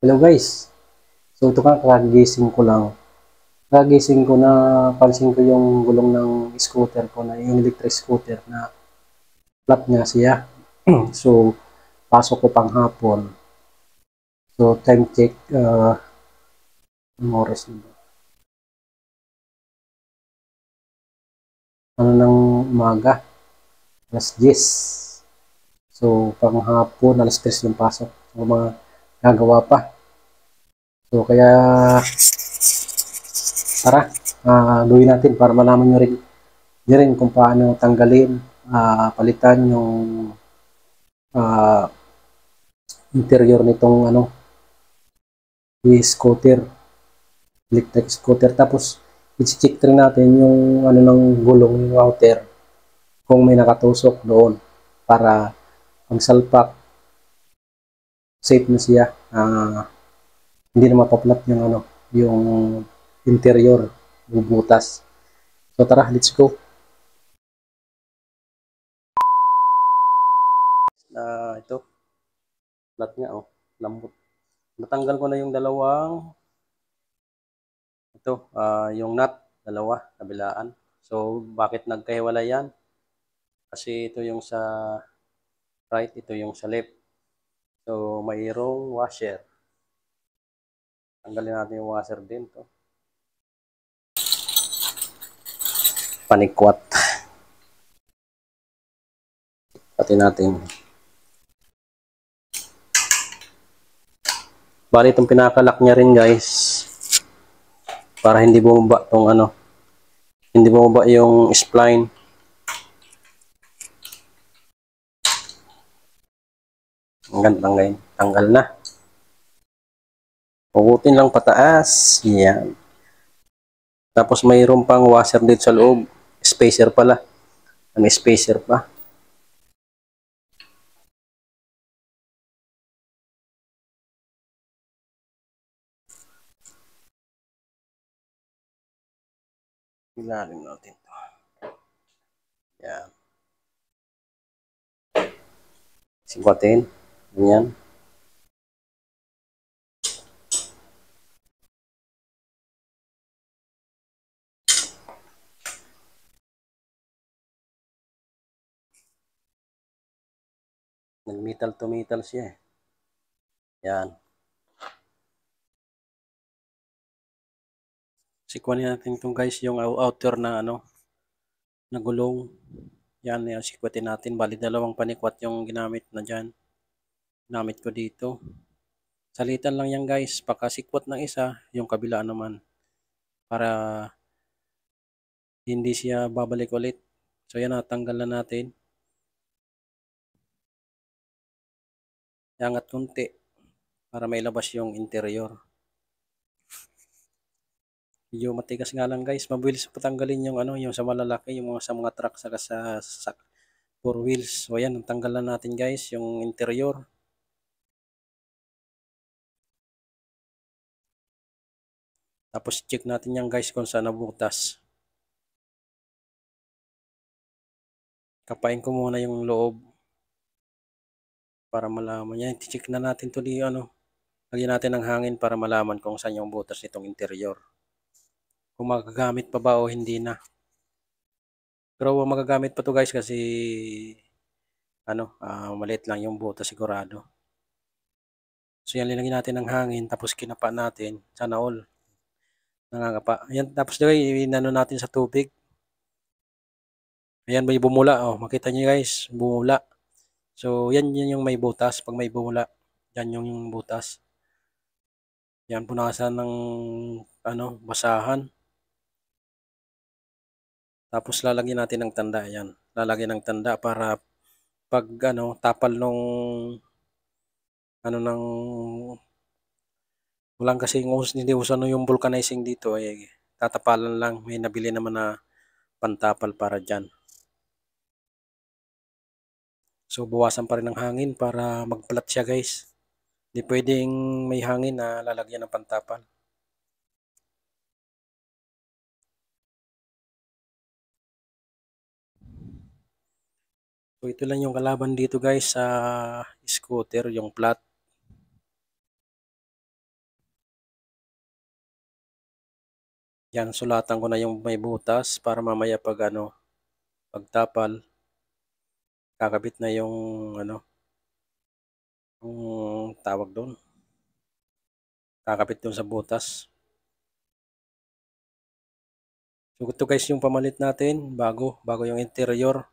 Hello guys. So ito nga kagising ko lang. Kagising ko na pansin ko yung gulong ng scooter ko na yung electric scooter na flat nga siya. So pasok ko pang hapon. So time check anong oras na ba? Ano ng umaga? Alas 10. So pang hapon alas 3 yung pasok. So mga gagawa pa. So kaya tara, gawin natin para malaman nyo rin kung paano tanggalin, palitan yung ah, interior nitong scooter, electric scooter. Tapos i-check rin natin yung ng gulong, yung outer, kung may nakatusok doon para ang salpak safe na siya. Hindi na mapaplat yung yung interior, bubutas. So tara, let's go. Ito, flat nga, oh, lambot. Natanggal ko na yung dalawang ito, yung nut, dalawa, kabilaan. So bakit nagkahiwalay yan? Kasi ito yung sa right, ito yung sa left. So mayroong washer. Tanggalin natin yung washer din to. Panikwat. Pati natin. Bali itong pinakalak niya rin guys. Para hindi bumaba tong hindi bumaba yung spline. Ang ganda ngayon. Tanggal na. Pugutin lang pataas. Yan. Tapos mayroon pang washer dito sa loob. Spacer pala. May spacer pa. Ilalim natin to. Yan. Singkatin. Ganyan. Nag-metal to metal siya eh. Yan. Sikwanin natin itong guys, yung outer na na gulong. Yan, yan sikwatin natin. Bali dalawang panikwat yung ginamit na dyan. Ginamit ko dito. Salitan lang yan guys. Pakasikwat ng isa, yung kabila naman. Para hindi siya babalik ulit. So yan, natanggal na natin. Iangat kunti para may labas yung interior. Medyo matigas nga lang guys. Mabilis patanggalin yung yung sa malalaki, yung mga sa mga truck saka sa four wheels. So ayan, natanggal na natin guys yung interior. Tapos check natin yan guys kung saan nabutas. Kapain ko muna yung loob para malaman yan. Check na natin to di lagyan natin ng hangin para malaman kung saan yung butas nitong interior. Kung magagamit pa ba o hindi na. Pero magagamit pa to guys kasi maliit lang yung butas sigurado. So yan, linagyan natin ng hangin tapos kinapa natin. Sana all. Nangangapa. Ayan, tapos inano natin sa tubig. Ayan, may bumula. Oh, makita niyo guys, bumula. So yan yung may butas. Pag may bumula, yan yung butas. Yan, punasan ng basahan. Tapos lalagyan natin ng tanda. Ayan, lalagyan ng tanda para pag tapal nung ng walang kasing hindi uso yung vulcanizing dito tatapalan lang. May nabili naman na pantapal para dyan. So bawasan pa rin ng hangin para mag-flat siya guys. Hindi pwedeng may hangin na lalagyan ng pantapal. So ito lang yung kalaban dito guys sa scooter, yung flat. Yan, sulatan ko na yung may butas para mamaya pag pagtapal, kakabit na yung yung tawag doon, kakabit doon sa butas. So ito guys yung pamalit natin, bago yung interior.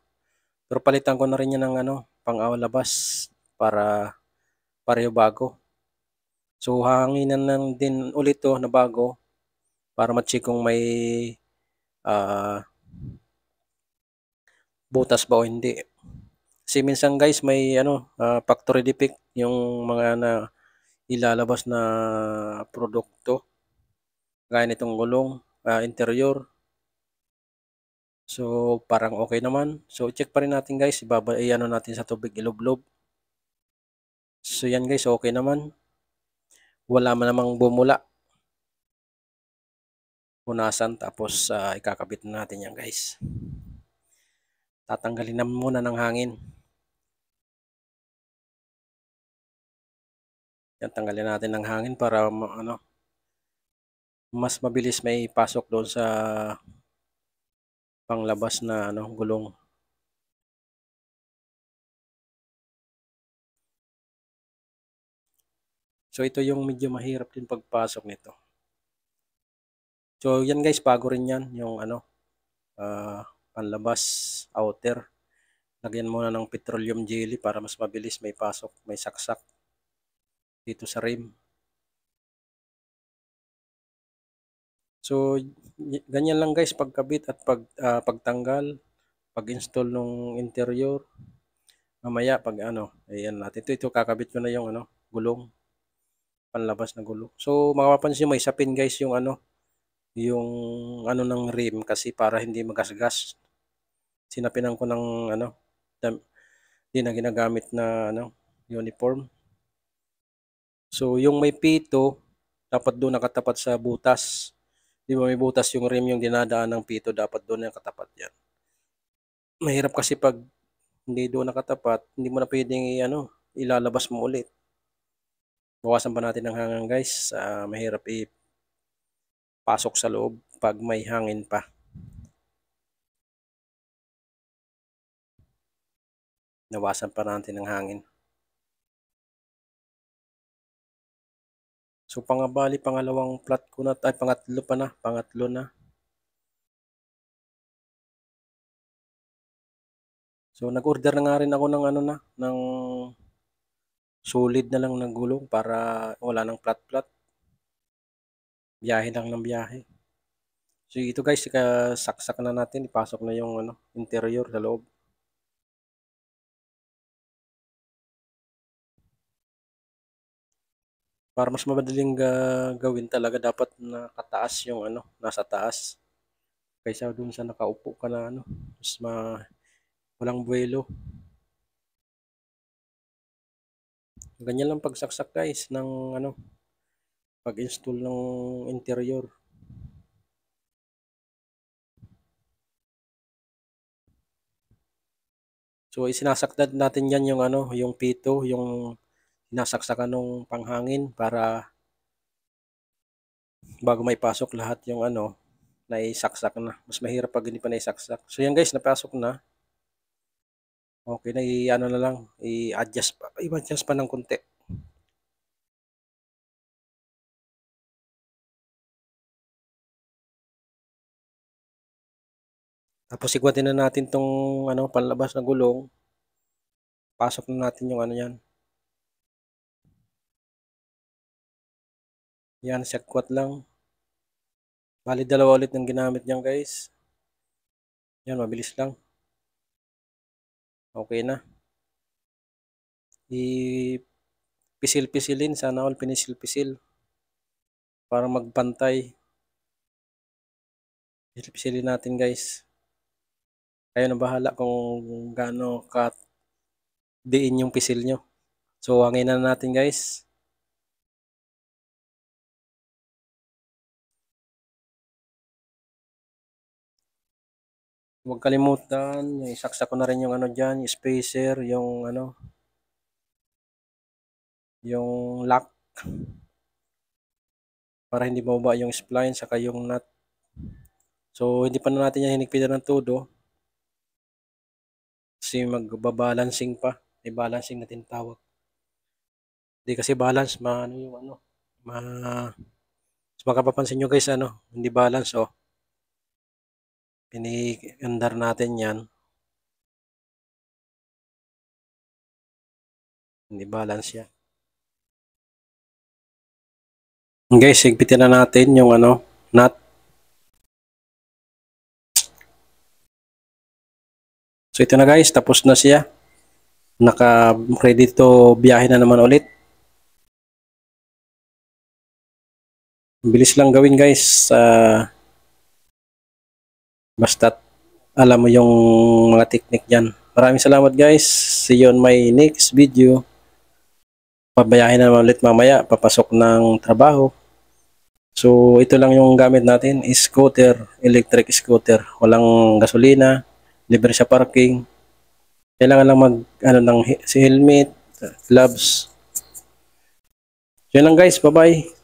Pero palitan ko na rin yan ng pang-labas para pareho bago. So hanginan lang din ulit to na bago para ma-check kung may ah, butas ba o hindi. Kasi minsan guys may factory defect yung mga na ilalabas na produkto gaya nitong gulong, interior. So parang okay naman. So check pa rin natin guys, i-ano natin sa tubig ilublob. So yan guys, okay naman. Wala man namang bumula. Punasan tapos ikakabit na natin yan guys. Tatanggalin na muna ng hangin. Yan, tanggalin natin ng hangin para mas mabilis may pasok doon sa panglabas na gulong. So ito yung medyo mahirap din pagpasok nito. So yan guys, bago rin yan yung panlabas outer. Lagyan muna ng petroleum jelly para mas mabilis may pasok, may saksak dito sa rim. So ganyan lang guys pagkabit at pagtanggal, pag-install ng interior. Mamaya pag ayan natin. Ito kakabit ko na yung gulong, panlabas na gulong. So mapapansin may sapin guys yung yung ng rim kasi para hindi magasgas. Sinapinan ko ng di na ginagamit na uniform. So yung may pito dapat doon nakatapat sa butas. Di ba may butas yung rim, yung dinadaan ng pito dapat doon nakatapat yan. Mahirap kasi pag hindi doon nakatapat, hindi mo na pwedeng ilalabas mo ulit. Bawasan pa natin ng hangin guys. Mahirap ipasok sa loob pag may hangin pa. Nawasan pa natin ng hangin. So pangalawang plot ko na, pangatlo na. So nag-order na nga rin ako ng ng solid na lang ng gulong para wala nang plat-plat. Biyahe lang ng biyahe. So ito guys, saksak na natin, ipasok na yung interior sa loob. Para mas madaling gawin talaga dapat nakataas yung nasa taas. Kaysa dun sa nakaupo ka na mas walang buwelo. Ganyan lang pagsaksak guys ng pag-install ng interior. So isinasaktan natin yan yung yung pito, yung sinasaksakan ng panghangin para bago may pasok lahat yung naisaksak na. Mas mahirap pag hindi pa naisaksak. So yan guys, napasok na. Okay na, na lang, i-adjust pa ng konti. Tapos ikwatin na natin tong panlabas na gulong. Pasok na natin yung yan. Yan, sakwat lang. Bali dalawa ulit ng ginamit niyan guys. Yan, mabilis lang. Okay na. Pisil-pisilin, sana all pinisil-pisil. Para magpantay. Pisil-pisilin natin guys. Kayo na bahala kung gaano ka diin yung pisil nyo. So, hangin na natin guys. Huwag kalimutan, yung isaksak ko na rin yung dyan, yung spacer, yung yung lock para hindi mababa yung spline saka yung nut. So, hindi pa na natin yan hinigpitan ng todo. Kasi magbabalancing pa. May balancing na tinatawag. Hindi kasi balance, maano yung ano. So, makapapansin nyo guys, hindi balance, oh. Pini-andar natin yan. Hindi balance yan. Guys, higpitin na natin yung nut. So ito na guys, tapos na siya. Naka-ready to biyahe na naman ulit. Bilis lang gawin guys. Basta alam mo yung mga technique dyan. Maraming salamat guys. See you on my next video. Pabayahin na naman ulit mamaya. Papasok ng trabaho. So ito lang yung gamit natin. Scooter, electric scooter. Walang gasolina. Libre sa parking. Kailangan lang ng helmet, gloves. Yun lang guys. Bye-bye.